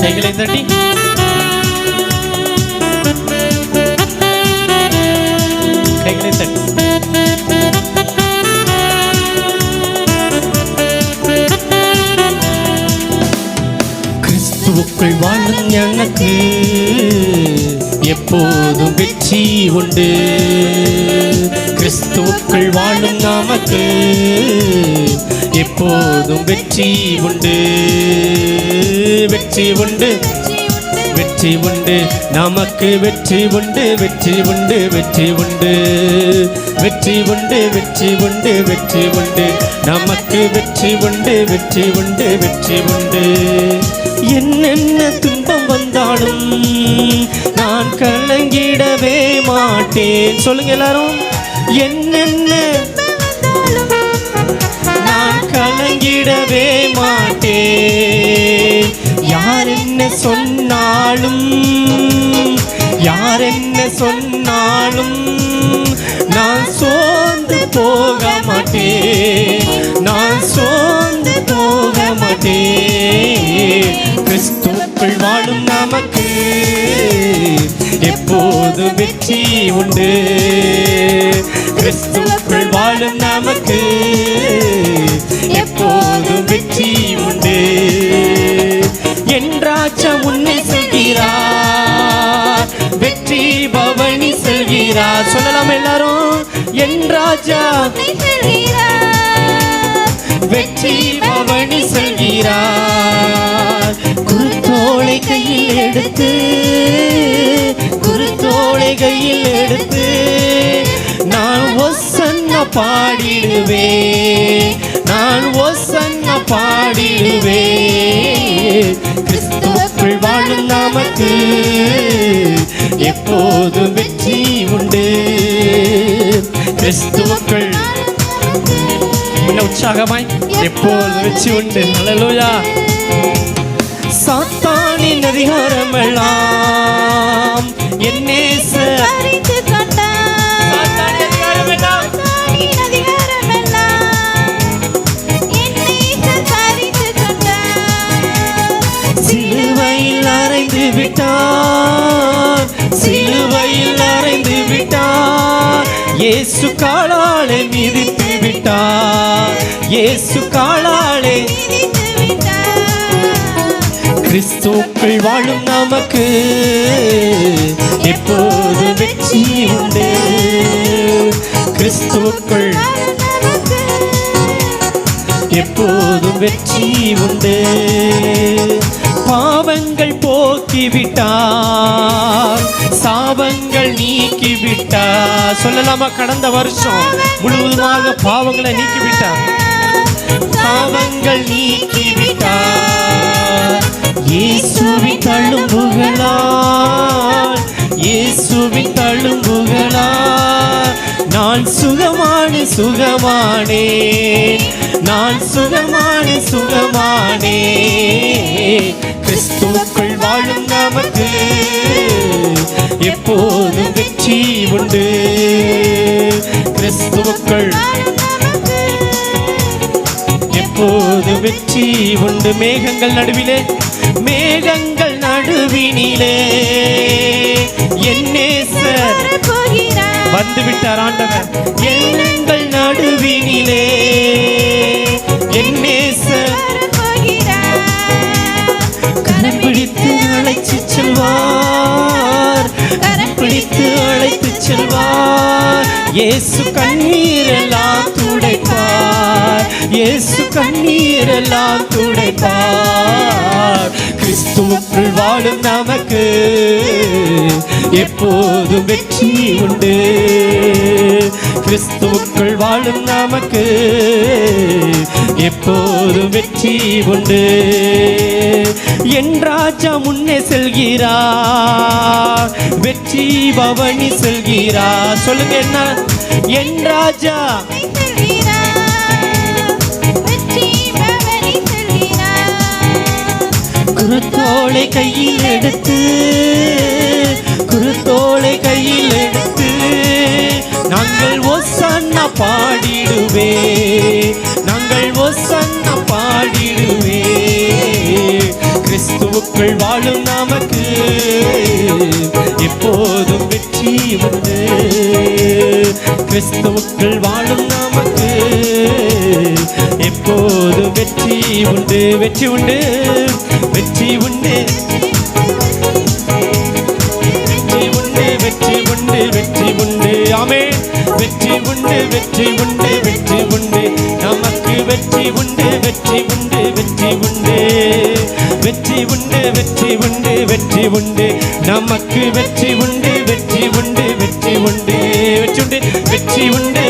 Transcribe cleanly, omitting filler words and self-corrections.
கைகளை தட்டி கைகளை தட்டி கிறிஸ்துவுக்குள் வாழும் எனக்கு எப்போதும் வெற்றி உண்டு. கிறிஸ்துவுக்குள் வாழும் நமக்கு எப்போதும் வெற்றி உண்டு. வெற்றி உண்டு, வெற்றி உண்டு, நமக்கு வெற்றி உண்டு. வெற்றி உண்டு, வெற்றி உண்டு, வெற்றி உண்டு, வெற்றி உண்டு, வெற்றி உண்டு, நமக்கு வெற்றி உண்டு. வெற்றி உண்டு, வெற்றி உண்டு. என்னென்ன துன்பம் வந்தாலும் நான் கலங்கிடவே மாட்டேன். சொல்லுங்க எல்லாரும். என்னென்ன நான் கலங்கிடவே மாட்டேன். யார் என்ன சொன்னாலும், யார் என்ன சொன்னாலும் நான் சோர்ந்து போக மாட்டேன். நான் சோர்ந்து போக மாட்டேன். கிறிஸ்துவுக்குள் வாழும் நமக்கு எப்போதும் வெற்றி உண்டு. கிறிஸ்துவுக்குள் வாழும் நமக்கு எப்போதும் வெற்றி உண்டு. என் ராஜா முன்னே செல்கிறார், வெற்றி பவனி செல்கிறார். சொல்லலாம் எல்லாரும். என் ராஜா வெற்றி பவனி செல்கிறார். குருத்தோலை கையில் எடுத்து, குருத்தோலை கையில் எடுத்து நான் ஒசன்ன பாடிடுவேன். நான் ஒசன்ன பாடிடுவேன். கிறிஸ்துவுக்குள் வாழும் நமக்கு எப்போதும் வெற்றி உண்டு. கிறிஸ்துவுக்குள் உற்சாகமாய் எப்போதும் வெற்றி உண்டு. அல்லேலூயா. சாத்தானின் அதிகாரமெல்லாம் என் நேசர் அறிந்து கொண்டார். சாத்தானின் அதிகாரமெல்லாம் என் நேசர் அறிந்து கொண்டார். சிலுவையில் அறைந்து விட்டார், சிலுவையில் அறைந்து விட்டார். இயேசு காலாலே மிதித்து விட்டார், இயேசு காலாலே மிதித்து விட்டார். கிறிஸ்துவுக்குள் வாழும் நமக்கு எப்போது வெற்றி உண்டு. கிறிஸ்துவுக்குள் எப்போதும் வெற்றி உண்டு. பாவங்கள் போக்கிவிட்டார், சாபங்கள் நீக்கிவிட்டார். சொல்லலாமா? கடந்த வருஷம் முழுவதுமாக பாவங்களை நீக்கிவிட்டார். பாவங்கள் நீக்கிவிட்டார். இயேசுவின் தழும்புகளால், இயேசுவின் தழும்புகளால் நான் சுகமானே, சுகமானே, நான் சுகமானே, சுகமானே. கிறிஸ்துவுக்குள் வாழும் நமக்கு எப்போதும் வெற்றி உண்டு. கிறிஸ்துவுக்குள் எப்போதும் வெற்றி உண்டு. மேகங்கள் நடுவிலே, மேகங்கள் நடுவினிலே என் நேசர் வந்து விட்டார். ஆண்டவர் எங்கள் நடுவினிலே என் நேசர் கரம் பிடித்து அழைத்து செல்வார், கரம் பிடித்து அழைத்து செல்வார். இயேசு கண்ணீரெல்லாம் துடைப்பார், இயேசு கண்ணீரெல்லாம் துடைப்பார். கிறிஸ்துவுக்குள் வாழும் நமக்கு எப்போதும் வெற்றி உண்டு. கிறிஸ்துவுக்குள் வாழும் நமக்கு எப்போதும் வெற்றி உண்டு. என் ராஜா முன்னே செல்கிறார், வெற்றி பவனி செல்கிறார். சொல்லுங்க என்ன? என் ராஜா குருத்தோலை கையில் எடுத்து, குருத்தோலை கையில் எடுத்து நாங்கள் ஒசன்னா பாடிடுவே, நாங்கள் ஒசன்னா பாடிடுவே. கிறிஸ்துவுக்குள் கிறிஸ்துவுக்குள் வாழும் நமக்கு எப்போதும் வெற்றி உண்டு. கிறிஸ்துவுக்குள் வாழும் நமக்கு எப்போதும் வெற்றி உண்டு. வெற்றி உண்டு, வெற்றி உண்டு, வெற்றி உண்டு, வெற்றி உண்டு, வெற்றி உண்டு. ஆமென். வெற்றி உண்டு, வெற்றி உண்டு, வெற்றி உண்டு, நமக்கு வெற்றி உண்டு, வெற்றி உண்டு, வெற்றி உண்டு, வெற்றி உண்டு, வெற்றி உண்டு, வெற்றி உண்டு, நமக்கு வெற்றி உண்டு, வெற்றி உண்டு, வெற்றி உண்டு, வெற்றி உண்டு, வெற்றி உண்டு,